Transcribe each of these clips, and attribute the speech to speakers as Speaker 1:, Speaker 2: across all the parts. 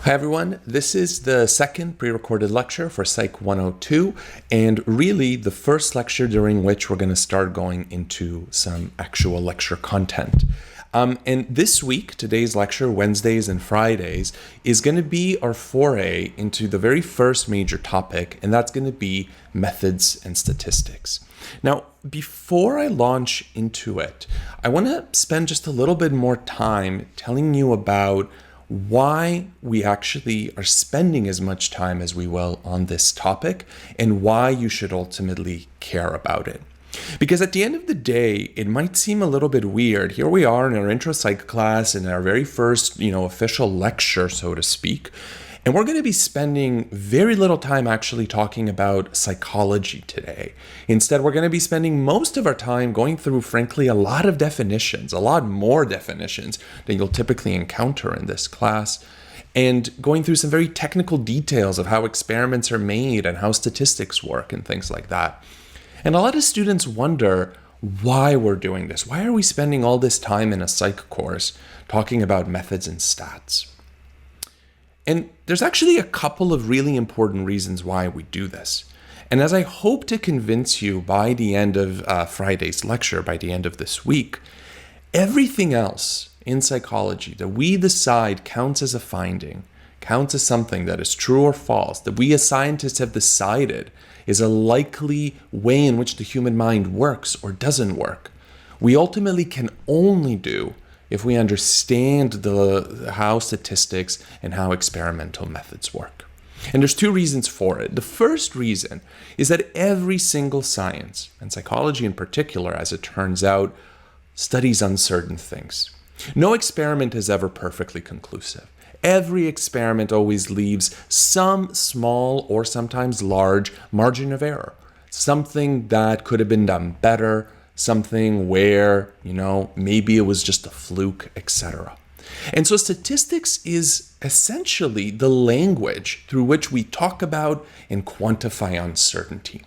Speaker 1: Hi everyone, this is the second pre-recorded lecture for PSYC102 and really the first lecture during which we're going to start going into some actual lecture content. And this week, today's lecture, Wednesdays and Fridays, is going to be our foray into the very first major topic, and that's going to be methods and statistics. Now, before I launch into it, I want to spend just a little bit more time telling you about why we actually are spending as much time as we will on this topic and why you should ultimately care about it. Because at the end of the day, it might seem a little bit weird. Here we are in our intro psych class in our very first, official lecture, so to speak. And we're going to be spending very little time actually talking about psychology today. Instead, we're going to be spending most of our time going through, frankly, a lot of definitions, a lot more definitions than you'll typically encounter in this class, and going through some very technical details of how experiments are made and how statistics work and things like that. And a lot of students wonder why we're doing this. Why are we spending all this time in a psych course talking about methods and stats? And there's actually a couple of really important reasons why we do this. And as I hope to convince you by the end of Friday's lecture, by the end of this week, everything else in psychology that we decide counts as a finding, counts as something that is true or false, that we as scientists have decided is a likely way in which the human mind works or doesn't work, we ultimately can only do if we understand how statistics and how experimental methods work. And there's two reasons for it. The first reason is that every single science, and psychology in particular, as it turns out, studies uncertain things. No experiment is ever perfectly conclusive. Every experiment always leaves some small or sometimes large margin of error, something that could have been done better, something where, maybe it was just a fluke, etc. And so statistics is essentially the language through which we talk about and quantify uncertainty.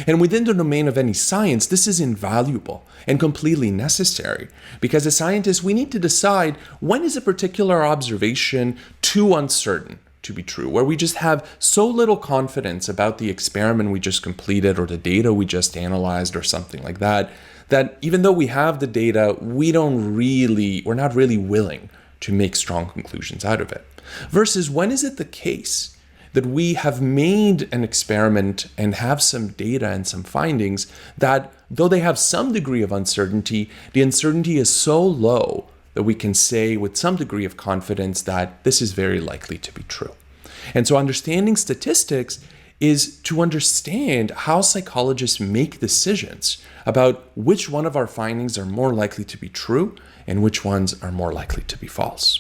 Speaker 1: And within the domain of any science, this is invaluable and completely necessary because as scientists, we need to decide when is a particular observation too uncertain to be true, where we just have so little confidence about the experiment we just completed or the data we just analyzed or something like that, that even though we have the data, we're not really willing to make strong conclusions out of it. Versus when is it the case that we have made an experiment and have some data and some findings that, though they have some degree of uncertainty, the uncertainty is so low that we can say with some degree of confidence that this is very likely to be true. And so understanding statistics is to understand how psychologists make decisions about which one of our findings are more likely to be true and which ones are more likely to be false.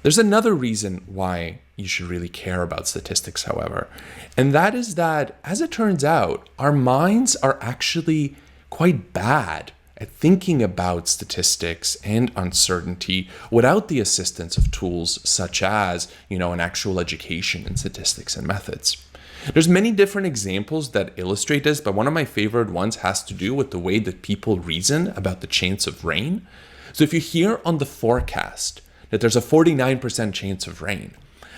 Speaker 1: There's another reason why you should really care about statistics, however, and that is that, as it turns out, our minds are actually quite bad at thinking about statistics and uncertainty without the assistance of tools such as, an actual education in statistics and methods. There's many different examples that illustrate this, but one of my favorite ones has to do with the way that people reason about the chance of rain. So if you hear on the forecast that there's a 49% chance of rain,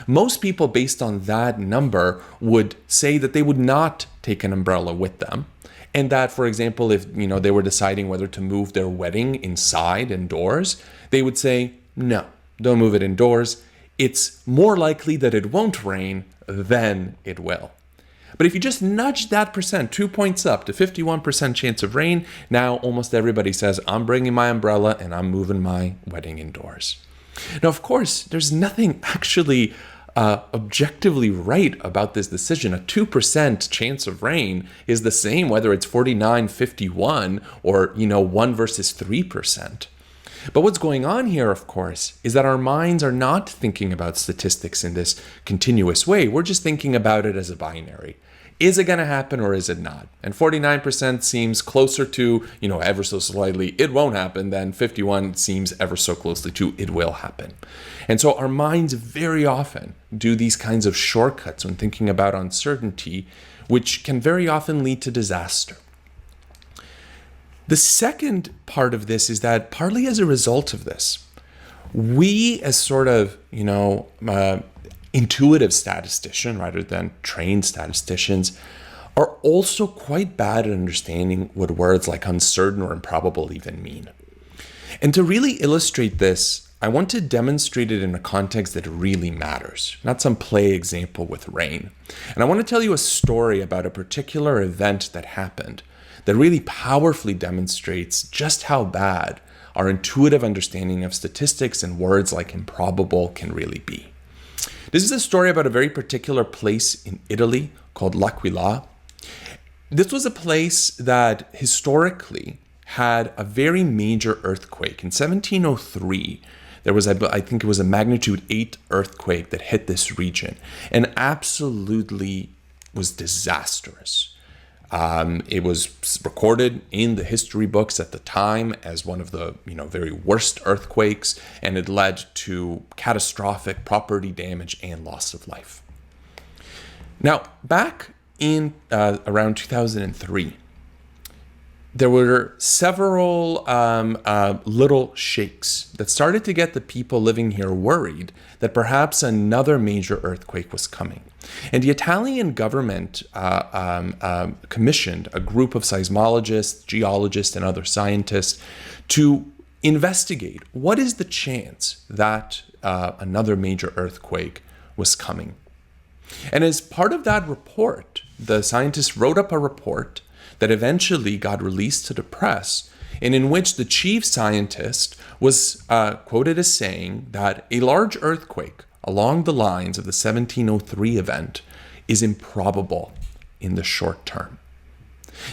Speaker 1: most people based on that number would say that they would not take an umbrella with them. And that, for example, if they were deciding whether to move their wedding indoors, they would say, no, don't move it indoors. It's more likely that it won't rain than it will. But if you just nudge that percent 2 points up to 51% chance of rain, now almost everybody says, I'm bringing my umbrella and I'm moving my wedding indoors. Now, of course, there's nothing actually objectively right about this decision. A 2% chance of rain is the same whether it's 49, 51, or 1 versus 3%. But what's going on here, of course, is that our minds are not thinking about statistics in this continuous way. We're just thinking about it as a binary. Is it going to happen or is it not? And 49% seems closer to, ever so slightly, it won't happen, than 51 seems ever so closely to, it will happen. And so our minds very often do these kinds of shortcuts when thinking about uncertainty, which can very often lead to disaster. The second part of this is that partly as a result of this, We, as sort of, intuitive statistician rather than trained statisticians, are also quite bad at understanding what words like uncertain or improbable even mean. And to really illustrate this, I want to demonstrate it in a context that really matters, not some play example with rain. And I want to tell you a story about a particular event that happened that really powerfully demonstrates just how bad our intuitive understanding of statistics and words like improbable can really be. This is a story about a very particular place in Italy called L'Aquila. This was a place that historically had a very major earthquake. In 1703, there was, I think it was a magnitude 8 earthquake that hit this region and absolutely was disastrous. It was recorded in the history books at the time as one of the very worst earthquakes, and it led to catastrophic property damage and loss of life. Now, back in around 2003, there were several little shakes that started to get the people living here worried that perhaps another major earthquake was coming. And the Italian government commissioned a group of seismologists, geologists, and other scientists to investigate what is the chance that another major earthquake was coming. And as part of that report, the scientists wrote up a report that eventually got released to the press, and in which the chief scientist was quoted as saying that a large earthquake along the lines of the 1703 event is improbable in the short term.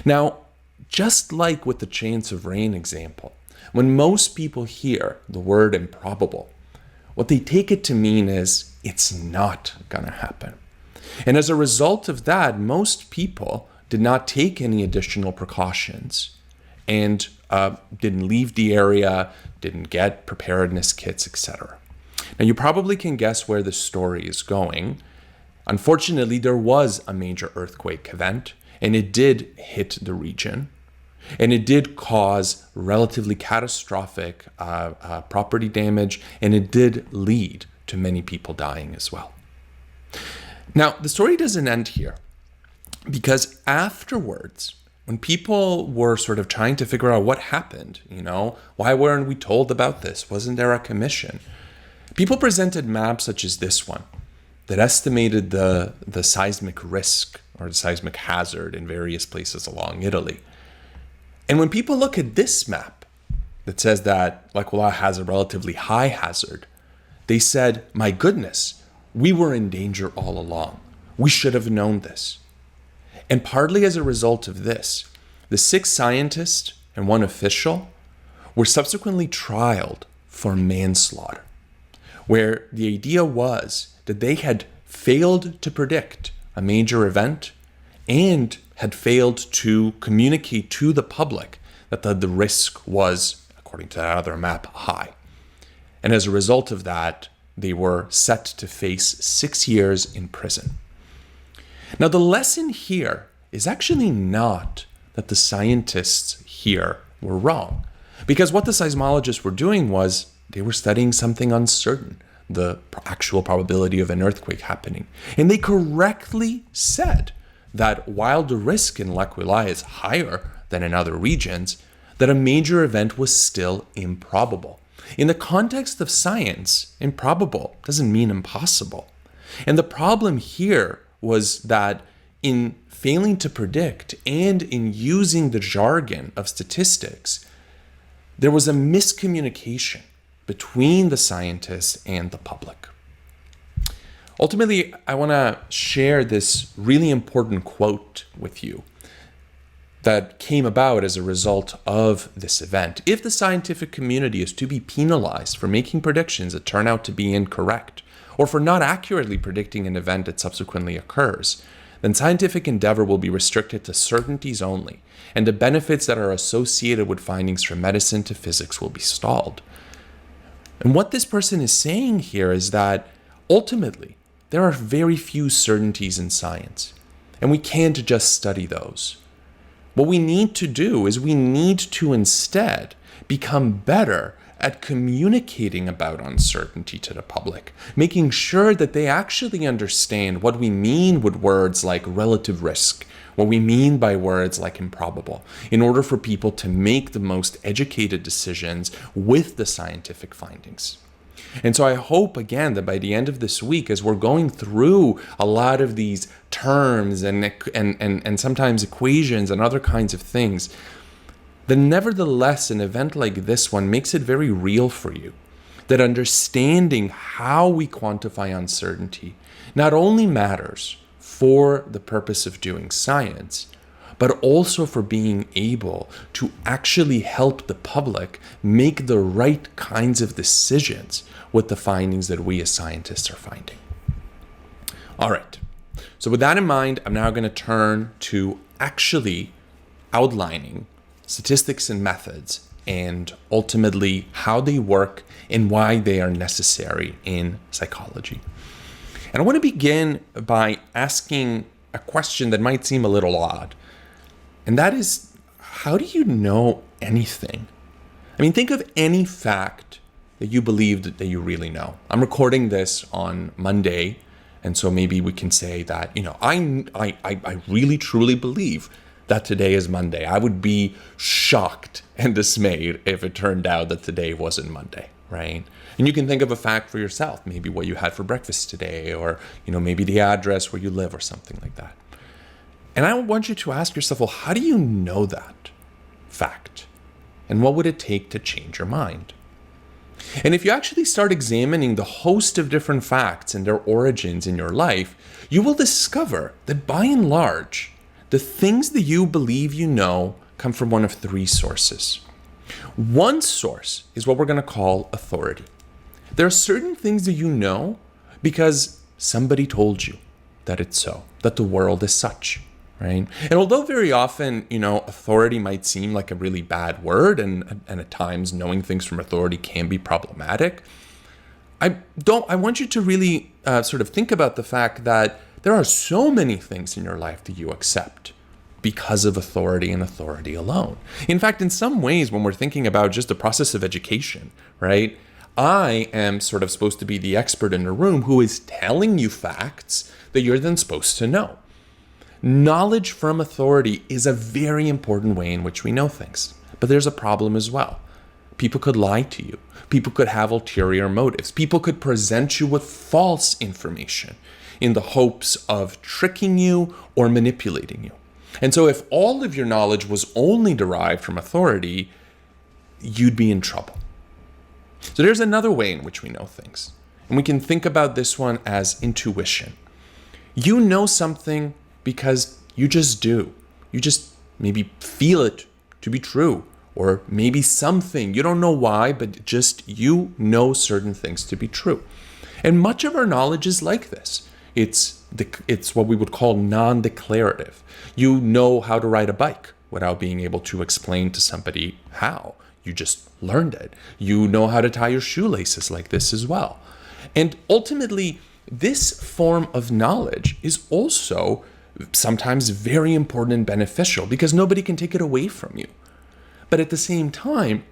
Speaker 1: Now, just like with the chance of rain example, when most people hear the word improbable, what they take it to mean is it's not gonna happen. And as a result of that, most people did not take any additional precautions and didn't leave the area, didn't get preparedness kits, etc. Now, you probably can guess where this story is going. Unfortunately, there was a major earthquake event, and it did hit the region, and it did cause relatively catastrophic property damage, and it did lead to many people dying as well. Now, the story doesn't end here, because afterwards, when people were sort of trying to figure out what happened, why weren't we told about this? Wasn't there a commission? People presented maps such as this one that estimated the seismic risk or the seismic hazard in various places along Italy. And when people look at this map that says that L'Aquila has a relatively high hazard, they said, my goodness, we were in danger all along. We should have known this. And partly as a result of this, the 6 scientists and 1 official were subsequently trialed for manslaughter, where the idea was that they had failed to predict a major event and had failed to communicate to the public that the risk was, according to that other map, high. And as a result of that, they were set to face 6 years in prison. Now, the lesson here is actually not that the scientists here were wrong, because what the seismologists were doing was they were studying something uncertain, the actual probability of an earthquake happening. And they correctly said that while the risk in L'Aquila is higher than in other regions, that a major event was still improbable. In the context of science, improbable doesn't mean impossible. And the problem here was that in failing to predict and in using the jargon of statistics, there was a miscommunication between the scientists and the public. Ultimately, I want to share this really important quote with you that came about as a result of this event. If the scientific community is to be penalized for making predictions that turn out to be incorrect, or for not accurately predicting an event that subsequently occurs, then scientific endeavor will be restricted to certainties only, and the benefits that are associated with findings from medicine to physics will be stalled. And what this person is saying here is that ultimately, there are very few certainties in science, and we can't just study those. What we need to do is we need to instead become better at communicating about uncertainty to the public, making sure that they actually understand what we mean with words like relative risk, what we mean by words like improbable, in order for people to make the most educated decisions with the scientific findings. And so I hope, again, that by the end of this week, as we're going through a lot of these terms and sometimes equations and other kinds of things, that nevertheless, an event like this one makes it very real for you. That understanding how we quantify uncertainty not only matters for the purpose of doing science, but also for being able to actually help the public make the right kinds of decisions with the findings that we as scientists are finding. All right. So with that in mind, I'm now going to turn to actually outlining statistics and methods, and ultimately how they work and why they are necessary in psychology. And I want to begin by asking a question that might seem a little odd. And that is, how do you know anything? I mean, think of any fact that you believe that you really know. I'm recording this on Monday, and so maybe we can say that, I really truly believe that today is Monday. I would be shocked and dismayed if it turned out that today wasn't Monday, right? And you can think of a fact for yourself, maybe what you had for breakfast today, or maybe the address where you live or something like that. And I want you to ask yourself, well, how do you know that fact? And what would it take to change your mind? And if you actually start examining the host of different facts and their origins in your life, you will discover that by and large, the things that you believe you know come from one of three sources. One source is what we're going to call authority. There are certain things that you know because somebody told you that it's so, that the world is such, right? And although very often, authority might seem like a really bad word, and at times knowing things from authority can be problematic, I want you to really sort of think about the fact that there are so many things in your life that you accept because of authority and authority alone. In fact, in some ways, when we're thinking about just the process of education, right, I am sort of supposed to be the expert in the room who is telling you facts that you're then supposed to know. Knowledge from authority is a very important way in which we know things. But there's a problem as well. People could lie to you. People could have ulterior motives. People could present you with false information in the hopes of tricking you or manipulating you. And so if all of your knowledge was only derived from authority, you'd be in trouble. So there's another way in which we know things. And we can think about this one as intuition. You know something because you just do. You just maybe feel it to be true. Or maybe something, you don't know why, but just you know certain things to be true. And much of our knowledge is like this. It's what we would call non-declarative. You know how to ride a bike without being able to explain to somebody how. You just learned it. You know how to tie your shoelaces like this as well. And ultimately, this form of knowledge is also sometimes very important and beneficial because nobody can take it away from you. But at the same time,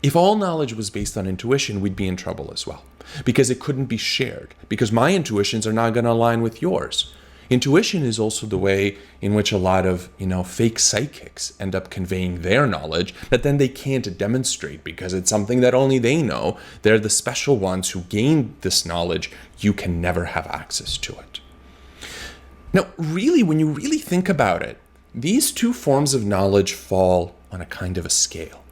Speaker 1: if all knowledge was based on intuition, we'd be in trouble as well because it couldn't be shared, because my intuitions are not going to align with yours. Intuition is also the way in which a lot of, fake psychics end up conveying their knowledge that then they can't demonstrate because it's something that only they know. They're the special ones who gain this knowledge. You can never have access to it. Now, really, when you really think about it, these two forms of knowledge fall on a kind of a scale.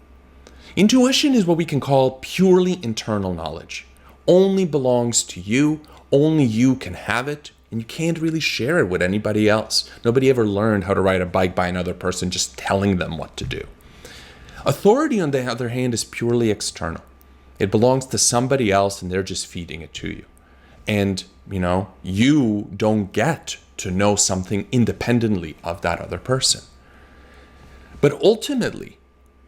Speaker 1: Intuition is what we can call purely internal knowledge. Only belongs to you, only you can have it, and you can't really share it with anybody else. Nobody ever learned how to ride a bike by another person just telling them what to do. Authority, on the other hand, is purely external. It belongs to somebody else and they're just feeding it to you. And, you don't get to know something independently of that other person. But ultimately,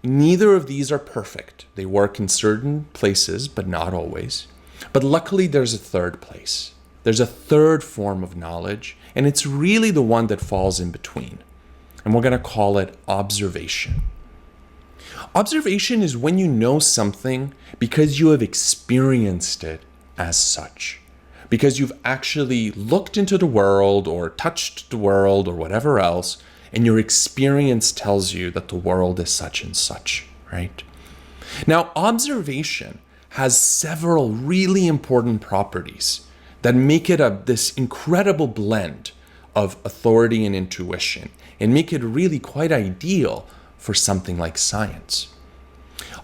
Speaker 1: neither of these are perfect. They work in certain places, but not always. But luckily, there's a third place. There's a third form of knowledge, and it's really the one that falls in between. And we're going to call it observation. Observation is when you know something because you have experienced it as such, because you've actually looked into the world or touched the world or whatever else, and your experience tells you that the world is such and such, right? Now, observation has several really important properties that make it this incredible blend of authority and intuition and make it really quite ideal for something like science.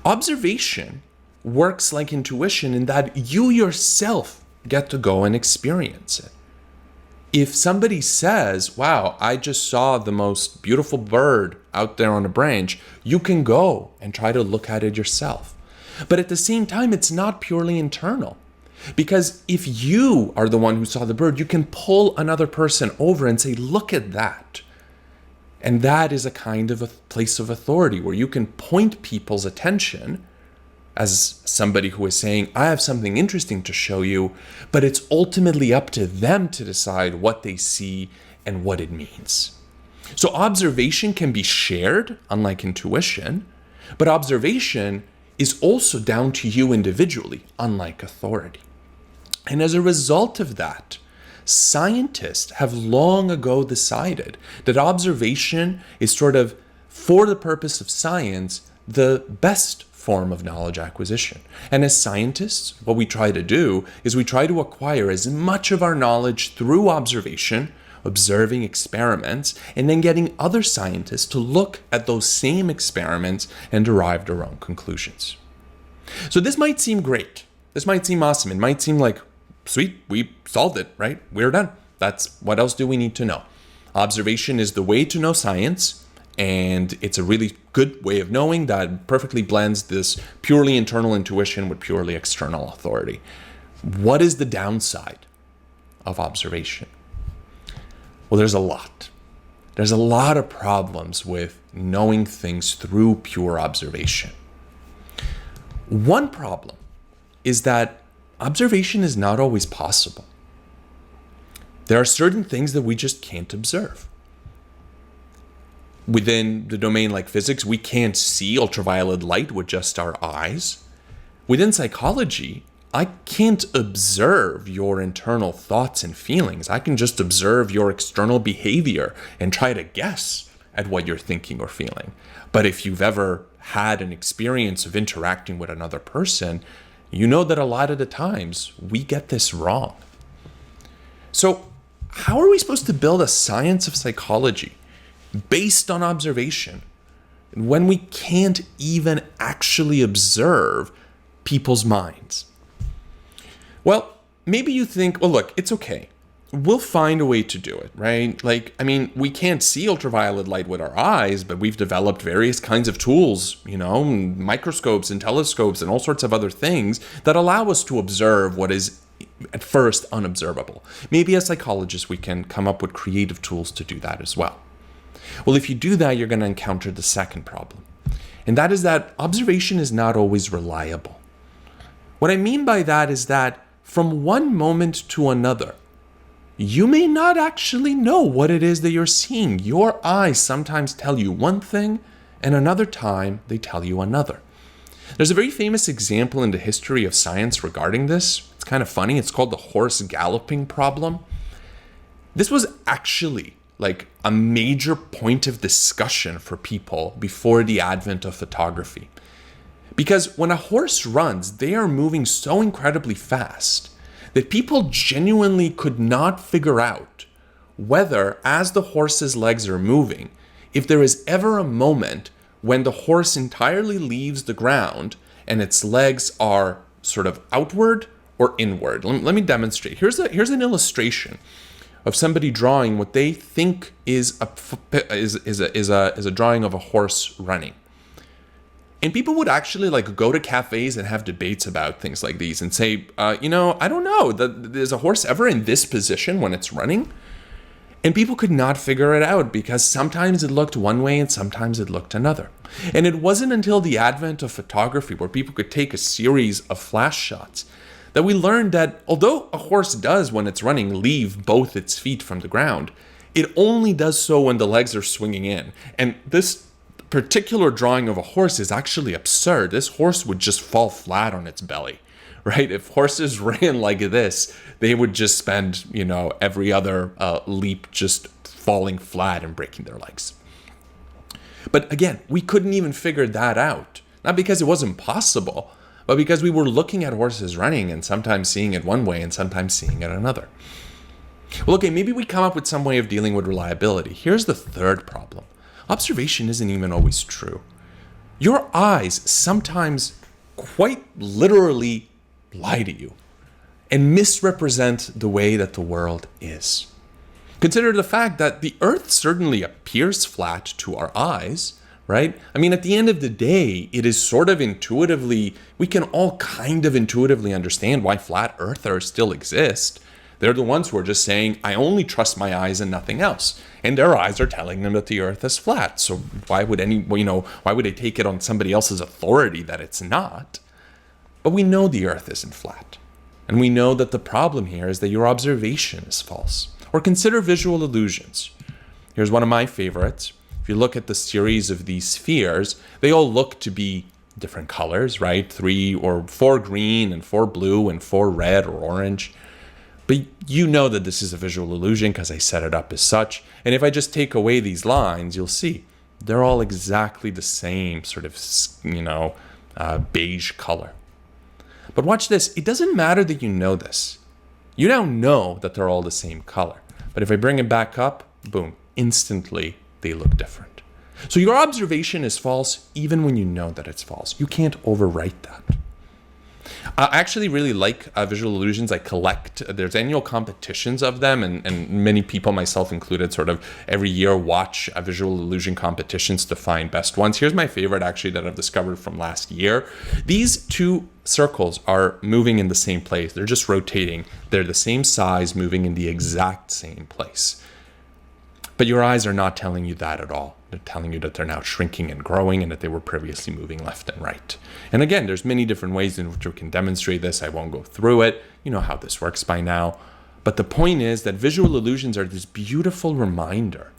Speaker 1: Observation works like intuition in that you yourself get to go and experience it. If somebody says, wow, I just saw the most beautiful bird out there on a branch, you can go and try to look at it yourself. But at the same time, it's not purely internal. Because if you are the one who saw the bird, you can pull another person over and say, look at that. And that is a kind of a place of authority where you can point people's attention as somebody who is saying, I have something interesting to show you, but it's ultimately up to them to decide what they see and what it means. So observation can be shared, unlike intuition, but observation is also down to you individually, unlike authority. And as a result of that, scientists have long ago decided that observation is sort of, for the purpose of science, the best form of knowledge acquisition. And as scientists, what we try to do is we try to acquire as much of our knowledge through observation, observing experiments, and then getting other scientists to look at those same experiments and derive their own conclusions. So this might seem great. This might seem awesome. It might seem like, sweet, we solved it, right? We're done. What else do we need to know? Observation is the way to know science, and it's a really good way of knowing that perfectly blends this purely internal intuition with purely external authority. What is the downside of observation? Well, there's a lot. There's a lot of problems with knowing things through pure observation. One problem is that observation is not always possible. There are certain things that we just can't observe. Within the domain like physics, we can't see ultraviolet light with just our eyes. Within psychology, I can't observe your internal thoughts and feelings. I can just observe your external behavior and try to guess at what you're thinking or feeling. But if you've ever had an experience of interacting with another person, you know that a lot of the times we get this wrong. So how are we supposed to build a science of psychology based on observation when we can't even actually observe people's minds? Well, maybe you think, well, look, it's okay. We'll find a way to do it, right? We can't see ultraviolet light with our eyes, but we've developed various kinds of tools, microscopes and telescopes and all sorts of other things that allow us to observe what is at first unobservable. Maybe as psychologists, we can come up with creative tools to do that as well. Well, if you do that, you're going to encounter the second problem. And that is that observation is not always reliable. What I mean by that is that from one moment to another, you may not actually know what it is that you're seeing. Your eyes sometimes tell you one thing, and another time they tell you another. There's a very famous example in the history of science regarding this. It's kind of funny. It's called the horse galloping problem. This was actually like a major point of discussion for people before the advent of photography. Because when a horse runs, they are moving so incredibly fast that people genuinely could not figure out whether, as the horse's legs are moving, if there is ever a moment when the horse entirely leaves the ground and its legs are sort of outward or inward. Let me demonstrate. Here's an illustration of somebody drawing what they think is a drawing of a horse running. And people would actually go to cafes and have debates about things like these and say, I don't know, is a horse ever in this position when it's running? And people could not figure it out because sometimes it looked one way and sometimes it looked another. And it wasn't until the advent of photography, where people could take a series of flash shots, that we learned that although a horse does, when it's running, leave both its feet from the ground, it only does so when the legs are swinging in. And this particular drawing of a horse is actually absurd. This horse would just fall flat on its belly, right? If horses ran like this, they would just spend, every other leap just falling flat and breaking their legs. But again, we couldn't even figure that out. Not because it wasn't possible, but because we were looking at horses running and sometimes seeing it one way and sometimes seeing it another. Well, okay, maybe we come up with some way of dealing with reliability. Here's the third problem. Observation isn't even always true. Your eyes sometimes quite literally lie to you and misrepresent the way that the world is. Consider the fact that the Earth certainly appears flat to our eyes, right? I mean, at the end of the day, it is sort of intuitively, we can all kind of intuitively understand why flat Earthers still exist. They're the ones who are just saying, I only trust my eyes and nothing else. And their eyes are telling them that the Earth is flat. So why would why would they take it on somebody else's authority that it's not? But we know the Earth isn't flat. And we know that the problem here is that your observation is false. Or consider visual illusions. Here's one of my favorites. If you look at the series of these spheres, they all look to be different colors, right? 3 or 4 green and 4 blue and 4 red or orange. But you know that this is a visual illusion because I set it up as such. And if I just take away these lines, you'll see they're all exactly the same sort of, beige color. But watch this. It doesn't matter that you know this. You now know that they're all the same color. But if I bring it back up, boom, instantly they look different. So your observation is false even when you know that it's false. You can't overwrite that. I actually really like visual illusions. I collect, there's annual competitions of them, and many people, myself included, sort of every year watch visual illusion competitions to find best ones. Here's my favorite actually that I've discovered from last year. These 2 circles are moving in the same place. They're just rotating. They're the same size, moving in the exact same place. But your eyes are not telling you that at all. They're telling you that they're now shrinking and growing and that they were previously moving left and right. And again, there's many different ways in which we can demonstrate this. I won't go through it. You know how this works by now. But the point is that visual illusions are this beautiful reminder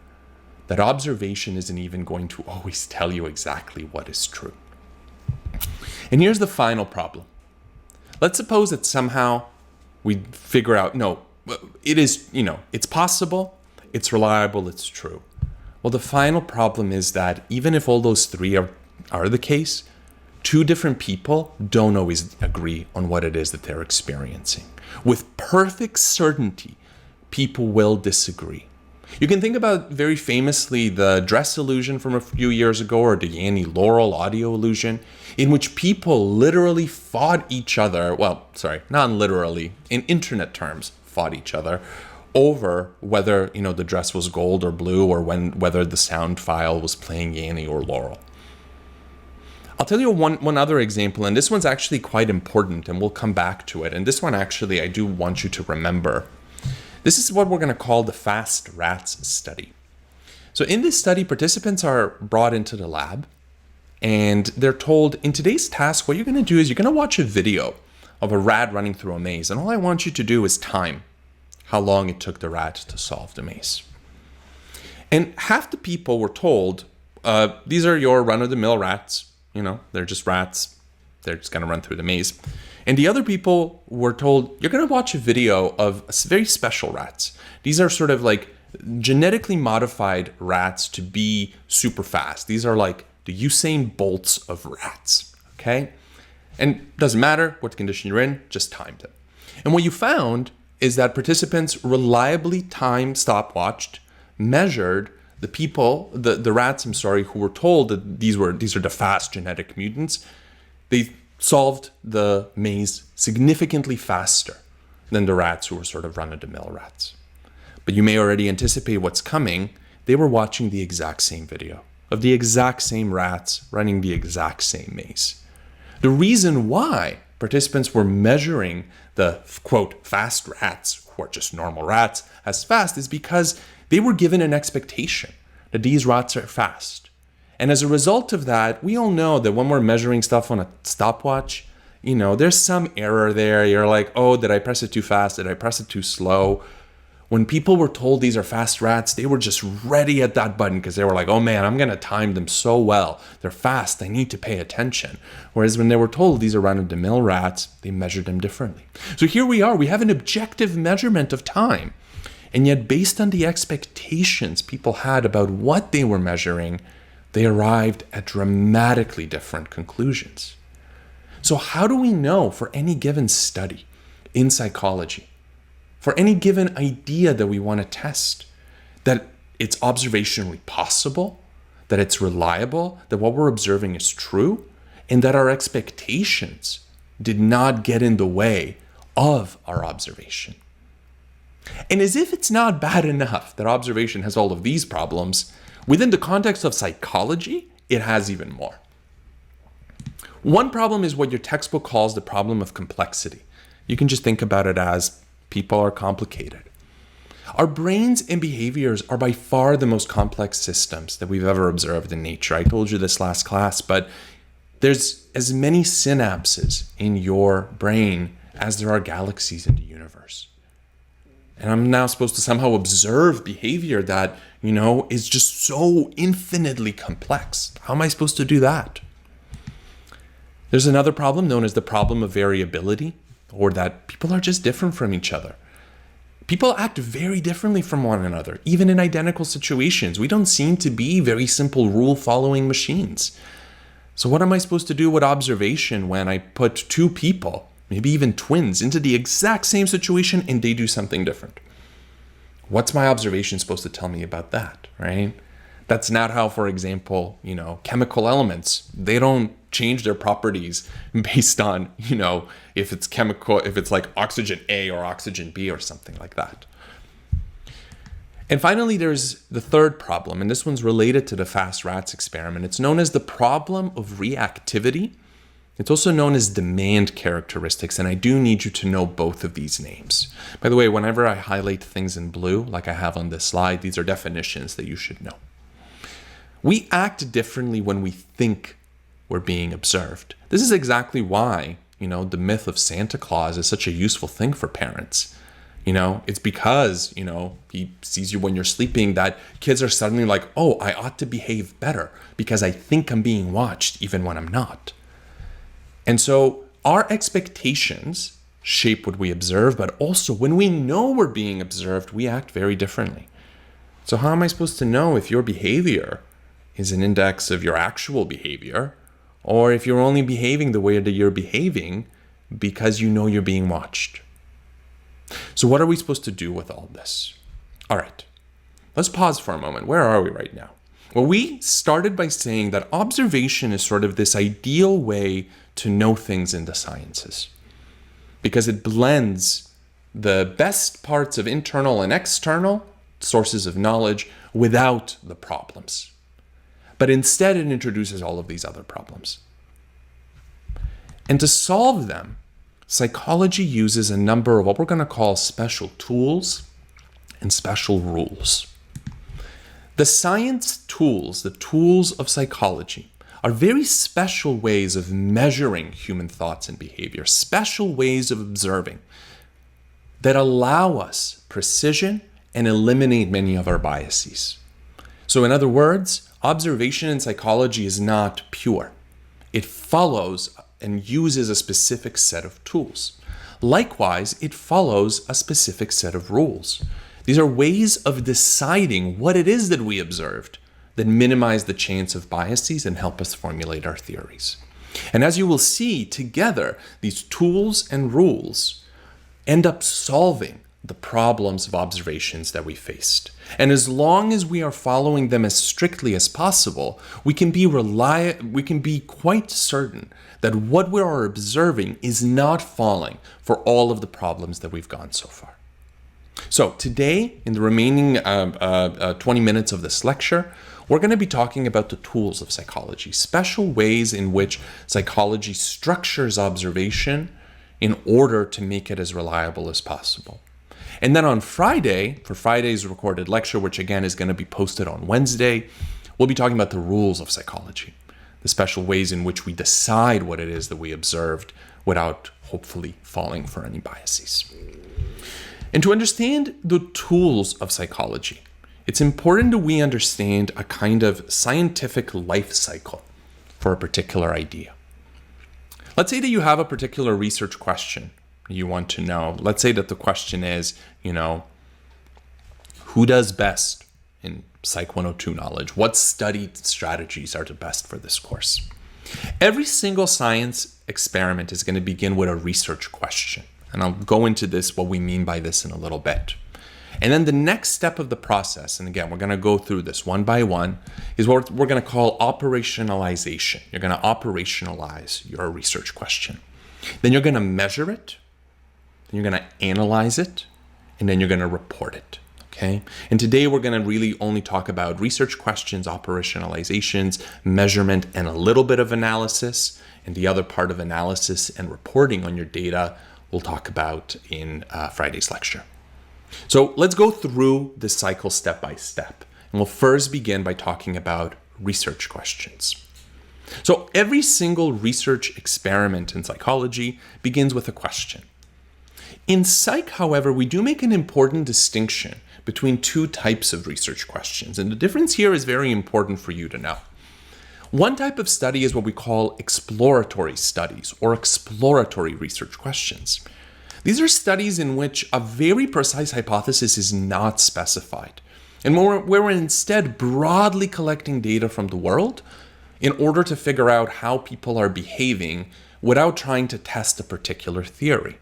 Speaker 1: that observation isn't even going to always tell you exactly what is true. And here's the final problem. Let's suppose that somehow we figure out, no, it is, it's possible, it's reliable, it's true. Well, the final problem is that even if all those 3 are the case, 2 different people don't always agree on what it is that they're experiencing. With perfect certainty, people will disagree. You can think about very famously the dress illusion from a few years ago, or the Yanni Laurel audio illusion, in which people literally fought each other. Well, sorry, not literally, in internet terms, fought each other over whether, the dress was gold or blue, or whether the sound file was playing Yanni or Laurel. I'll tell you one other example, and this one's actually quite important, and we'll come back to it. And this one actually I do want you to remember. This is what we're going to call the fast rats study. So in this study, participants are brought into the lab, and they're told, in today's task, what you're going to do is you're going to watch a video of a rat running through a maze, and all I want you to do is time how long it took the rat to solve the maze. And half the people were told, these are your run-of-the-mill rats. They're just rats. They're just going to run through the maze. And the other people were told, you're going to watch a video of very special rats. These are sort of like genetically modified rats to be super fast. These are like the Usain Bolts of rats, okay? And doesn't matter what condition you're in, just timed it. And what you found is that participants reliably stopwatched, measured the people, the rats, who were told that these are the fast genetic mutants. They solved the maze significantly faster than the rats who were sort of run-of-the-mill rats. But you may already anticipate what's coming. They were watching the exact same video of the exact same rats running the exact same maze. The reason why participants were measuring the, quote, fast rats, who are just normal rats, as fast is because they were given an expectation that these rats are fast. And as a result of that, we all know that when we're measuring stuff on a stopwatch, there's some error there. You're like, oh, did I press it too fast? Did I press it too slow? When people were told these are fast rats, they were just ready at that button because they were like, oh man, I'm going to time them so well. They're fast. I need to pay attention. Whereas when they were told these are run-of-the-mill rats, they measured them differently. So here we are. We have an objective measurement of time. And yet based on the expectations people had about what they were measuring, they arrived at dramatically different conclusions. So how do we know for any given study in psychology, for any given idea that we want to test, that it's observationally possible, that it's reliable, that what we're observing is true, and that our expectations did not get in the way of our observation? And as if it's not bad enough that observation has all of these problems, within the context of psychology, it has even more. One problem is what your textbook calls the problem of complexity. You can just think about it as people are complicated. Our brains and behaviors are by far the most complex systems that we've ever observed in nature. I told you this last class, but there's as many synapses in your brain as there are galaxies in the universe. And I'm now supposed to somehow observe behavior that, is just so infinitely complex. How am I supposed to do that? There's another problem known as the problem of variability, or that people are just different from each other. People act very differently from one another, even in identical situations. We don't seem to be very simple rule-following machines. So what am I supposed to do with observation when I put two people, maybe even twins, into the exact same situation and they do something different? What's my observation supposed to tell me about that, right? That's not how, for example, chemical elements, they don't change their properties based on, if it's chemical, if it's like oxygen A or oxygen B or something like that. And finally, there's the third problem, and this one's related to the fast rats experiment. It's known as the problem of reactivity. It's also known as demand characteristics, and I do need you to know both of these names. By the way, whenever I highlight things in blue, like I have on this slide, these are definitions that you should know. We act differently when we think we're being observed. This is exactly why, the myth of Santa Claus is such a useful thing for parents. It's because, he sees you when you're sleeping that kids are suddenly like, oh, I ought to behave better because I think I'm being watched even when I'm not. And so our expectations shape what we observe, but also when we know we're being observed, we act very differently. So how am I supposed to know if your behavior is an index of your actual behavior, or if you're only behaving the way that you're behaving because you know you're being watched? So what are we supposed to do with all this? All right, let's pause for a moment. Where are we right now? Well, we started by saying that observation is sort of this ideal way to know things in the sciences because it blends the best parts of internal and external sources of knowledge without the problems. But instead, it introduces all of these other problems. And to solve them, psychology uses a number of what we're going to call special tools and special rules. The science tools, the tools of psychology, are very special ways of measuring human thoughts and behavior, special ways of observing that allow us precision and eliminate many of our biases. So in other words, observation in psychology is not pure. It follows and uses a specific set of tools. Likewise, it follows a specific set of rules. These are ways of deciding what it is that we observed that minimize the chance of biases and help us formulate our theories. And as you will see, together, these tools and rules end up solving the problems of observations that we faced. And as long as we are following them as strictly as possible, we can be quite certain that what we are observing is not falling for all of the problems that we've gone so far. So today, in the remaining 20 minutes of this lecture, we're going to be talking about the tools of psychology, special ways in which psychology structures observation in order to make it as reliable as possible. And then on Friday, for Friday's recorded lecture, which again is going to be posted on Wednesday, we'll be talking about the rules of psychology, the special ways in which we decide what it is that we observed without hopefully falling for any biases. And to understand the tools of psychology, it's important that we understand a kind of scientific life cycle for a particular idea. Let's say that you have a particular research question you want to know. Let's say that the question is, who does best in Psych 102 knowledge? What study strategies are the best for this course? Every single science experiment is going to begin with a research question. And I'll go into this, what we mean by this in a little bit. And then the next step of the process, and again, we're going to go through this one by one, is what we're going to call operationalization. You're going to operationalize your research question. Then you're going to measure it, then you're going to analyze it, and then you're going to report it. Okay? And today we're going to really only talk about research questions, operationalizations, measurement, and a little bit of analysis. And the other part of analysis and reporting on your data we'll talk about in Friday's lecture. So let's go through this cycle step by step. And we'll first begin by talking about research questions. So every single research experiment in psychology begins with a question. In psych, however, we do make an important distinction between two types of research questions. And the difference here is very important for you to know. One type of study is what we call exploratory studies or exploratory research questions. These are studies in which a very precise hypothesis is not specified, and where we're instead broadly collecting data from the world in order to figure out how people are behaving without trying to test a particular theory.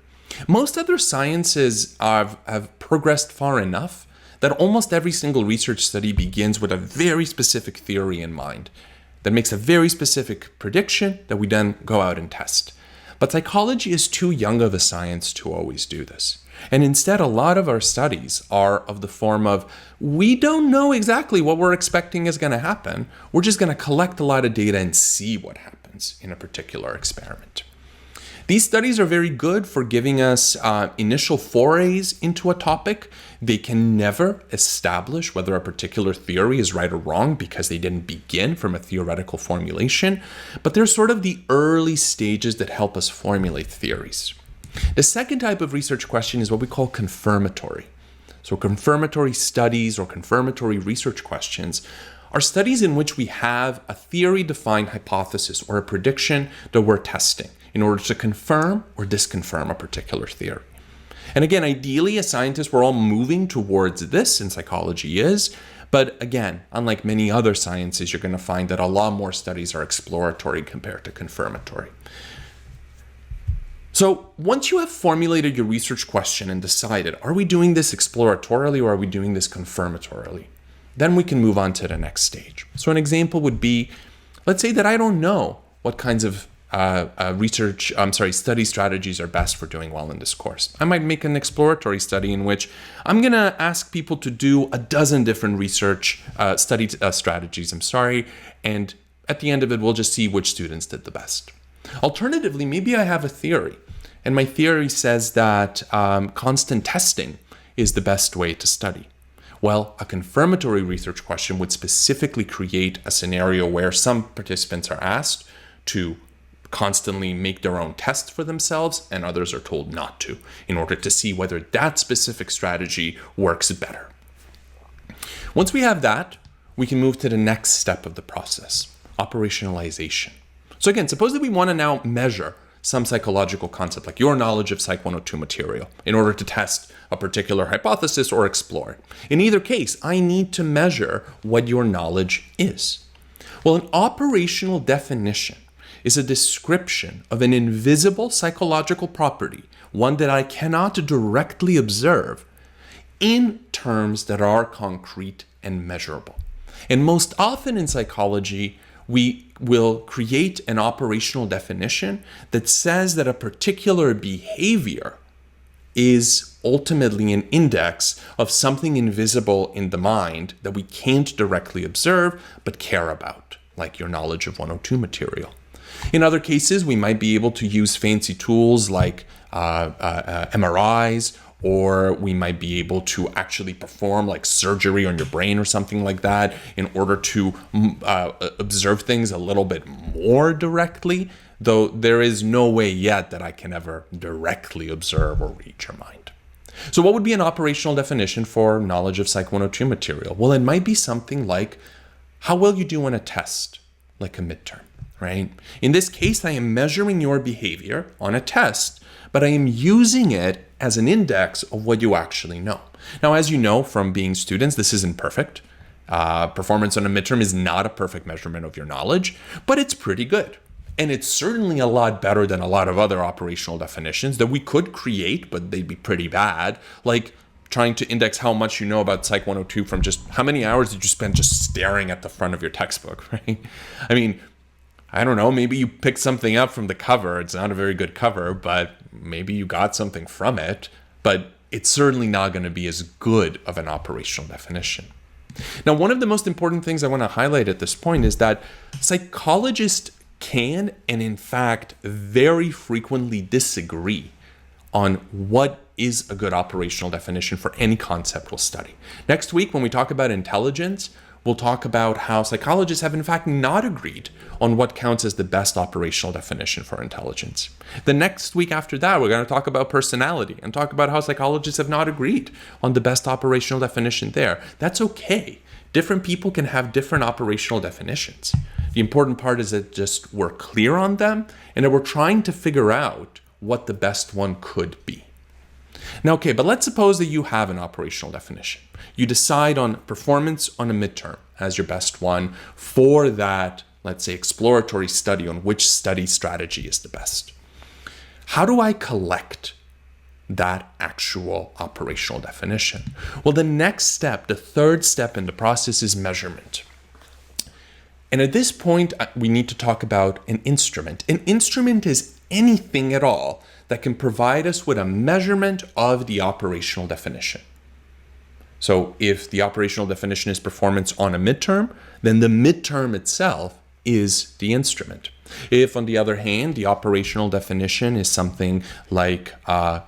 Speaker 1: Most other sciences have progressed far enough that almost every single research study begins with a very specific theory in mind that makes a very specific prediction that we then go out and test. But psychology is too young of a science to always do this. And instead, a lot of our studies are of the form of, we don't know exactly what we're expecting is going to happen. We're just going to collect a lot of data and see what happens in a particular experiment. These studies are very good for giving us initial forays into a topic. They can never establish whether a particular theory is right or wrong because they didn't begin from a theoretical formulation, but they're sort of the early stages that help us formulate theories. The second type of research question is what we call confirmatory. So confirmatory studies or confirmatory research questions are studies in which we have a theory-defined hypothesis or a prediction that we're testing in order to confirm or disconfirm a particular theory. And again, ideally, as scientists, we're all moving towards this, and psychology is. But again, unlike many other sciences, you're going to find that a lot more studies are exploratory compared to confirmatory. So once you have formulated your research question and decided, are we doing this exploratorily or are we doing this confirmatorily? Then we can move on to the next stage. So an example would be, let's say that I don't know what kinds of study strategies are best for doing well in this course. I might make an exploratory study in which I'm going to ask people to do a dozen different research study strategies, and at the end of it, we'll just see which students did the best. Alternatively, maybe I have a theory, and my theory says that constant testing is the best way to study. Well, a confirmatory research question would specifically create a scenario where some participants are asked to constantly make their own tests for themselves and others are told not to in order to see whether that specific strategy works better. Once we have that, we can move to the next step of the process, operationalization. So again, suppose that we want to now measure some psychological concept, like your knowledge of Psych 102 material, in order to test a particular hypothesis or explore it. In either case, I need to measure what your knowledge is. Well, an operational definition is a description of an invisible psychological property, one that I cannot directly observe, in terms that are concrete and measurable. And most often in psychology, we will create an operational definition that says that a particular behavior is ultimately an index of something invisible in the mind that we can't directly observe but care about, like your knowledge of 102 material. In other cases, we might be able to use fancy tools like MRIs, or we might be able to actually perform like surgery on your brain or something like that in order to observe things a little bit more directly, though there is no way yet that I can ever directly observe or read your mind. So what would be an operational definition for knowledge of PSYC102 material? Well, it might be something like how well you do on a test, like a midterm, right? In this case, I am measuring your behavior on a test, but I am using it as an index of what you actually know. Now, as you know from being students, this isn't perfect. Performance on a midterm is not a perfect measurement of your knowledge, but it's pretty good. And it's certainly a lot better than a lot of other operational definitions that we could create, but they'd be pretty bad. Like trying to index how much you know about PSYC102 from just how many hours did you spend just staring at the front of your textbook, right? I mean, I don't know, maybe you picked something up from the cover. It's not a very good cover, but maybe you got something from it. But it's certainly not going to be as good of an operational definition. Now, one of the most important things I want to highlight at this point is that psychologists can, and in fact, very frequently disagree on what is a good operational definition for any concept we'll study. Next week, when we talk about intelligence, we'll talk about how psychologists have in fact not agreed on what counts as the best operational definition for intelligence. The next week after that, we're going to talk about personality and talk about how psychologists have not agreed on the best operational definition there. That's okay. Different people can have different operational definitions. The important part is that just we're clear on them and that we're trying to figure out what the best one could be. Now, okay, but let's suppose that you have an operational definition. You decide on performance on a midterm as your best one for that, let's say, exploratory study on which study strategy is the best. How do I collect that actual operational definition? Well, the next step, the third step in the process is measurement. And at this point, we need to talk about an instrument. An instrument is anything at all that can provide us with a measurement of the operational definition. So if the operational definition is performance on a midterm, then the midterm itself is the instrument. If, on the other hand, the operational definition is something like, how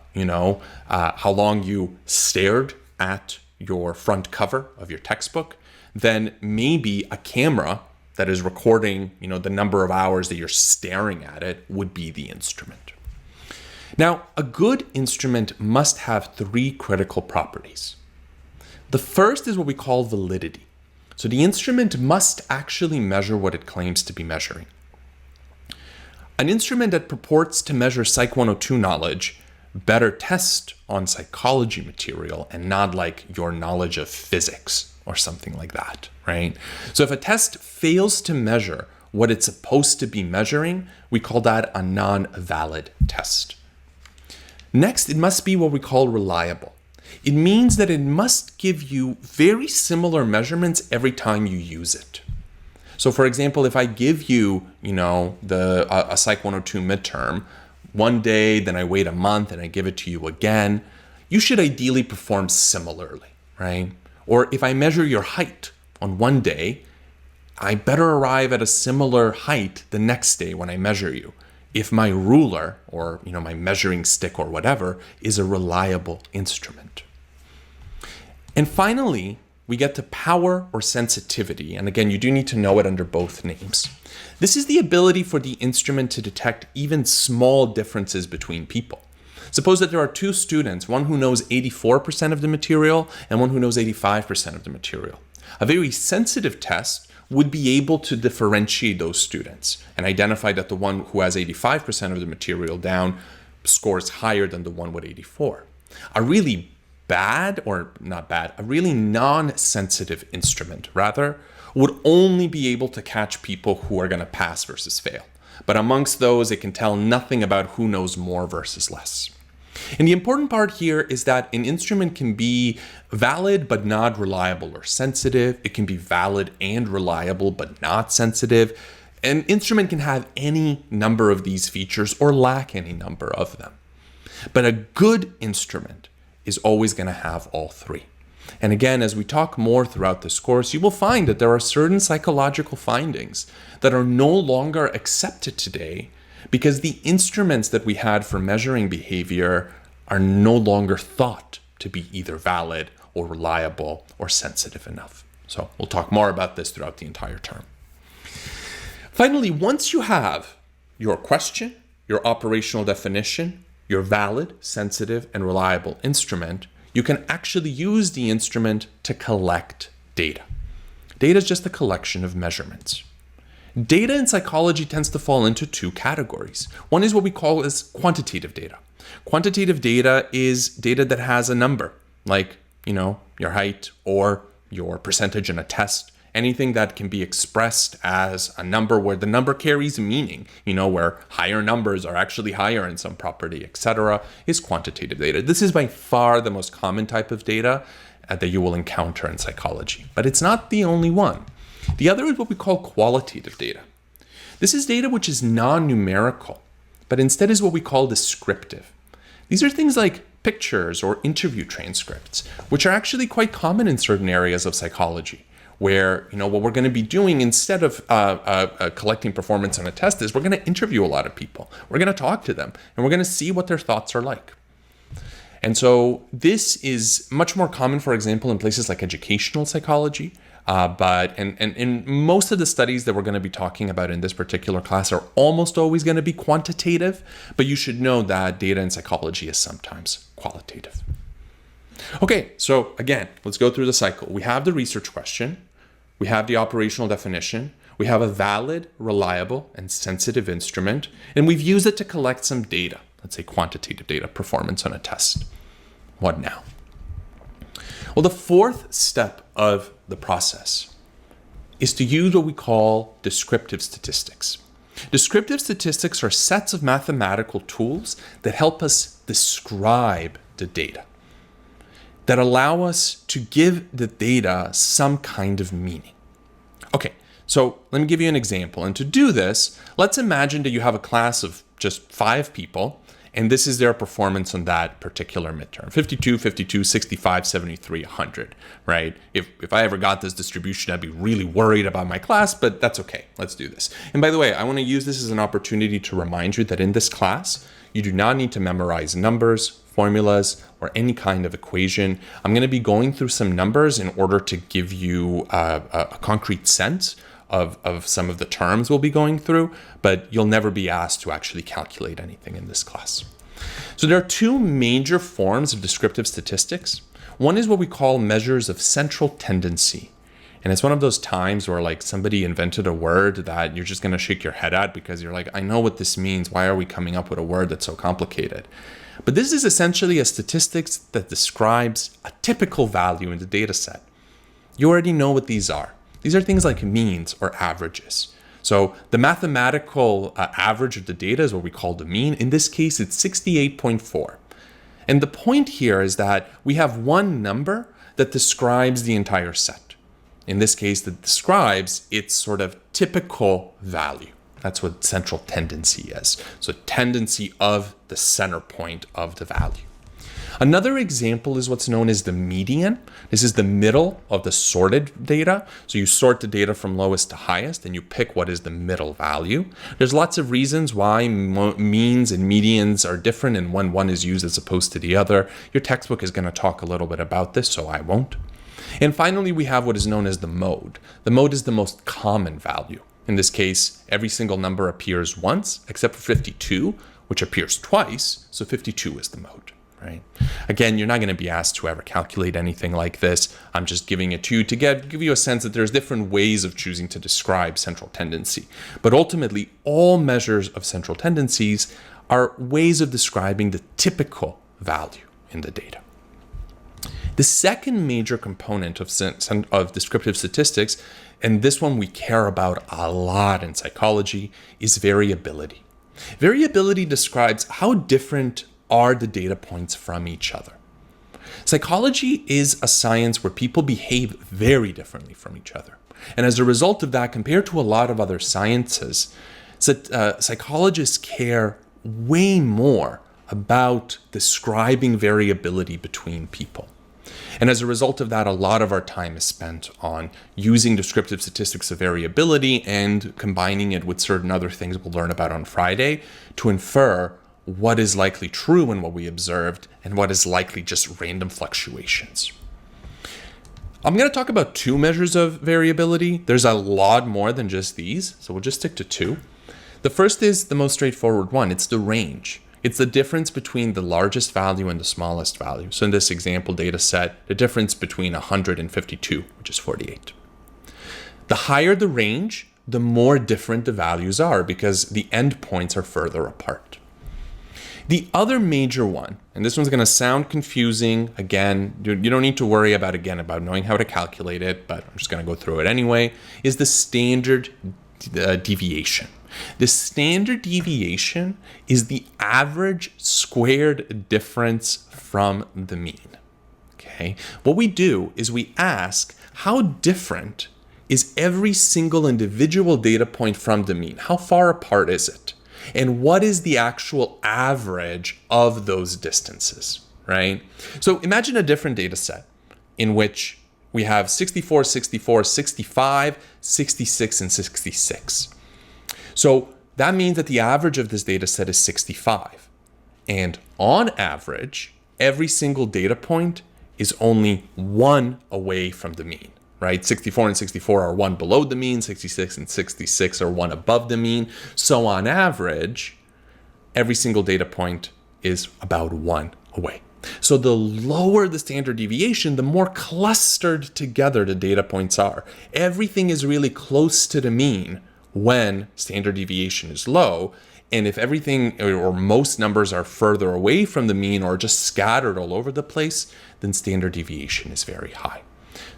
Speaker 1: long you stared at your front cover of your textbook, then maybe a camera that is recording, the number of hours that you're staring at it would be the instrument. Now, a good instrument must have three critical properties. The first is what we call validity. So the instrument must actually measure what it claims to be measuring. An instrument that purports to measure PSYC102 knowledge better test on psychology material and not like your knowledge of physics or something like that, right? So if a test fails to measure what it's supposed to be measuring, we call that a non-valid test. Next, it must be what we call reliable. It means that it must give you very similar measurements every time you use it. So for example, if I give you, a PSYC102 midterm, one day, then I wait a month and I give it to you again, you should ideally perform similarly, right? Or if I measure your height on one day, I better arrive at a similar height the next day when I measure you, if my ruler or my measuring stick or whatever is a reliable instrument. And finally, we get to power or sensitivity. And again, you do need to know it under both names. This is the ability for the instrument to detect even small differences between people. Suppose that there are two students, one who knows 84% of the material and one who knows 85% of the material. A very sensitive test would be able to differentiate those students and identify that the one who has 85% of the material down scores higher than the one with 84. A really a really non-sensitive instrument, rather, would only be able to catch people who are going to pass versus fail. But amongst those, it can tell nothing about who knows more versus less. And the important part here is that an instrument can be valid but not reliable or sensitive. It can be valid and reliable but not sensitive. An instrument can have any number of these features or lack any number of them. But a good instrument is always going to have all three. And again, as we talk more throughout this course, you will find that there are certain psychological findings that are no longer accepted today because the instruments that we had for measuring behavior are no longer thought to be either valid or reliable or sensitive enough. So we'll talk more about this throughout the entire term. Finally, once you have your question, your operational definition, your valid, sensitive, and reliable instrument, you can actually use the instrument to collect data. Data is just a collection of measurements. Data in psychology tends to fall into two categories. One is what we call as quantitative data. Quantitative data is data that has a number, like, your height or your percentage in a test. Anything that can be expressed as a number where the number carries meaning, where higher numbers are actually higher in some property, etc., is quantitative data. This is by far the most common type of data that you will encounter in psychology, but it's not the only one. The other is what we call qualitative data. This is data which is non-numerical, but instead is what we call descriptive. These are things like pictures or interview transcripts, which are actually quite common in certain areas of psychology, where what we're going to be doing instead of collecting performance on a test is we're going to interview a lot of people. We're going to talk to them, and we're going to see what their thoughts are like. And so this is much more common, for example, in places like educational psychology. But in most of the studies that we're going to be talking about in this particular class are almost always going to be quantitative, but you should know that data in psychology is sometimes qualitative. Okay, so again, let's go through the cycle. We have the research question, we have the operational definition, we have a valid, reliable, and sensitive instrument, and we've used it to collect some data, let's say quantitative data, performance on a test. What now? Well, the fourth step of the process is to use what we call descriptive statistics. Descriptive statistics are sets of mathematical tools that help us describe the data, that allow us to give the data some kind of meaning. Okay, so let me give you an example. And to do this, let's imagine that you have a class of just 5 people, and this is their performance on that particular midterm. 52, 52, 65, 73, 100, right? If I ever got this distribution, I'd be really worried about my class, but that's okay. Let's do this. And by the way, I want to use this as an opportunity to remind you that in this class, you do not need to memorize numbers, formulas, or any kind of equation. I'm going to be going through some numbers in order to give you a concrete sense of some of the terms we'll be going through, but you'll never be asked to actually calculate anything in this class. So there are 2 major forms of descriptive statistics. One is what we call measures of central tendency. And it's one of those times where like somebody invented a word that you're just going to shake your head at because you're like, I know what this means. Why are we coming up with a word that's so complicated? But this is essentially a statistics that describes a typical value in the data set. You already know what these are. These are things like means or averages. So the mathematical average of the data is what we call the mean. In this case, it's 68.4. And the point here is that we have one number that describes the entire set. In this case, that describes its sort of typical value. That's what central tendency is. So tendency of the center point of the value. Another example is what's known as the median. This is the middle of the sorted data. So you sort the data from lowest to highest and you pick what is the middle value. There's lots of reasons why means and medians are different and when one is used as opposed to the other. Your textbook is going to talk a little bit about this, so I won't. And finally, we have what is known as the mode. The mode is the most common value. In this case, every single number appears once, except for 52, which appears twice. So 52 is the mode. Right. Again, you're not going to be asked to ever calculate anything like this. I'm just giving it to you to give you a sense that there's different ways of choosing to describe central tendency. But ultimately, all measures of central tendencies are ways of describing the typical value in the data. The second major component of descriptive statistics, and this one we care about a lot in psychology, is variability. Variability describes how different are the data points from each other. Psychology is a science where people behave very differently from each other. And as a result of that, compared to a lot of other sciences, psychologists care way more about describing variability between people. And as a result of that, a lot of our time is spent on using descriptive statistics of variability and combining it with certain other things we'll learn about on Friday to infer what is likely true in what we observed and what is likely just random fluctuations. I'm going to talk about 2 measures of variability. There's a lot more than just these, so we'll just stick to 2. The first is the most straightforward one. It's the range. It's the difference between the largest value and the smallest value. So in this example data set, the difference between 100 and 52, which is 48. The higher the range, the more different the values are because the endpoints are further apart. The other major one, and this one's going to sound confusing. Again, you don't need to worry about knowing how to calculate it, but I'm just going to go through it anyway, is the standard deviation. The standard deviation is the average squared difference from the mean. Okay? What we do is we ask, how different is every single individual data point from the mean? How far apart is it? And what is the actual average of those distances, right? So imagine a different data set in which we have 64, 64, 65, 66, and 66. So that means that the average of this data set is 65. And on average, every single data point is only 1 away from the mean, right? 64 and 64 are 1 below the mean, 66 and 66 are 1 above the mean. So on average, every single data point is about 1 away. So the lower the standard deviation, the more clustered together the data points are. Everything is really close to the mean when standard deviation is low. And if everything or most numbers are further away from the mean or just scattered all over the place, then standard deviation is very high.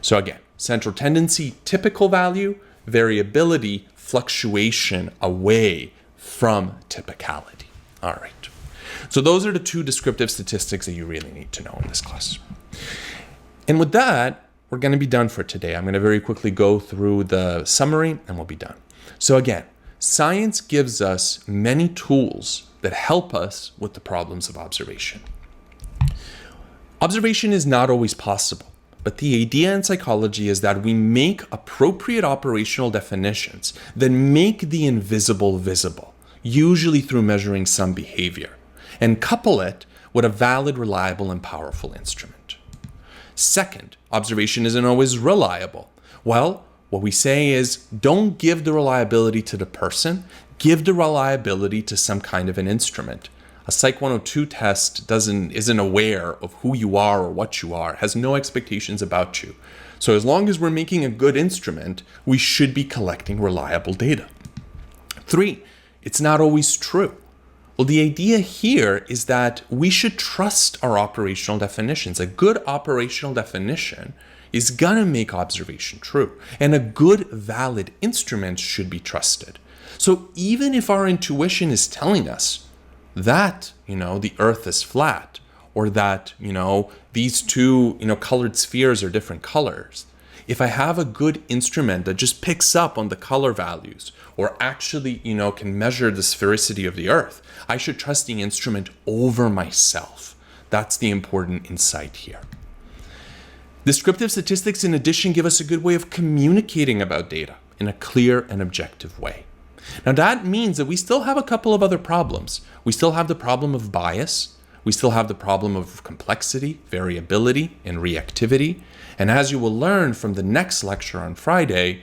Speaker 1: So again, central tendency, typical value, variability, fluctuation away from typicality. All right. So those are the 2 descriptive statistics that you really need to know in this class. And with that, we're going to be done for today. I'm going to very quickly go through the summary and we'll be done. So again, science gives us many tools that help us with the problems of observation. Observation is not always possible, but the idea in psychology is that we make appropriate operational definitions that make the invisible visible, usually through measuring some behavior, and couple it with a valid, reliable, and powerful instrument. Second, observation isn't always reliable. Well, what we say is don't give the reliability to the person, give the reliability to some kind of an instrument. A PSYC102 test isn't aware of who you are or what you are, has no expectations about you. So as long as we're making a good instrument, we should be collecting reliable data. 3, it's not always true. Well, the idea here is that we should trust our operational definitions. A good operational definition is gonna make observation true, and a good, valid instrument should be trusted. So even if our intuition is telling us that, the Earth is flat, or that, these 2, colored spheres are different colors, if I have a good instrument that just picks up on the color values, or actually, can measure the sphericity of the Earth, I should trust the instrument over myself. That's the important insight here. Descriptive statistics, in addition, give us a good way of communicating about data in a clear and objective way. Now, that means that we still have a couple of other problems. We still have the problem of bias. We still have the problem of complexity, variability, and reactivity. And as you will learn from the next lecture on Friday,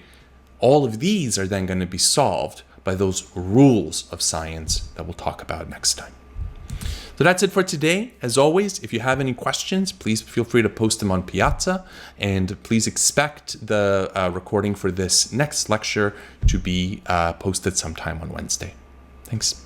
Speaker 1: all of these are then going to be solved by those rules of science that we'll talk about next time. So that's it for today. As always, if you have any questions, please feel free to post them on Piazza, and please expect the recording for this next lecture to be posted sometime on Wednesday. Thanks.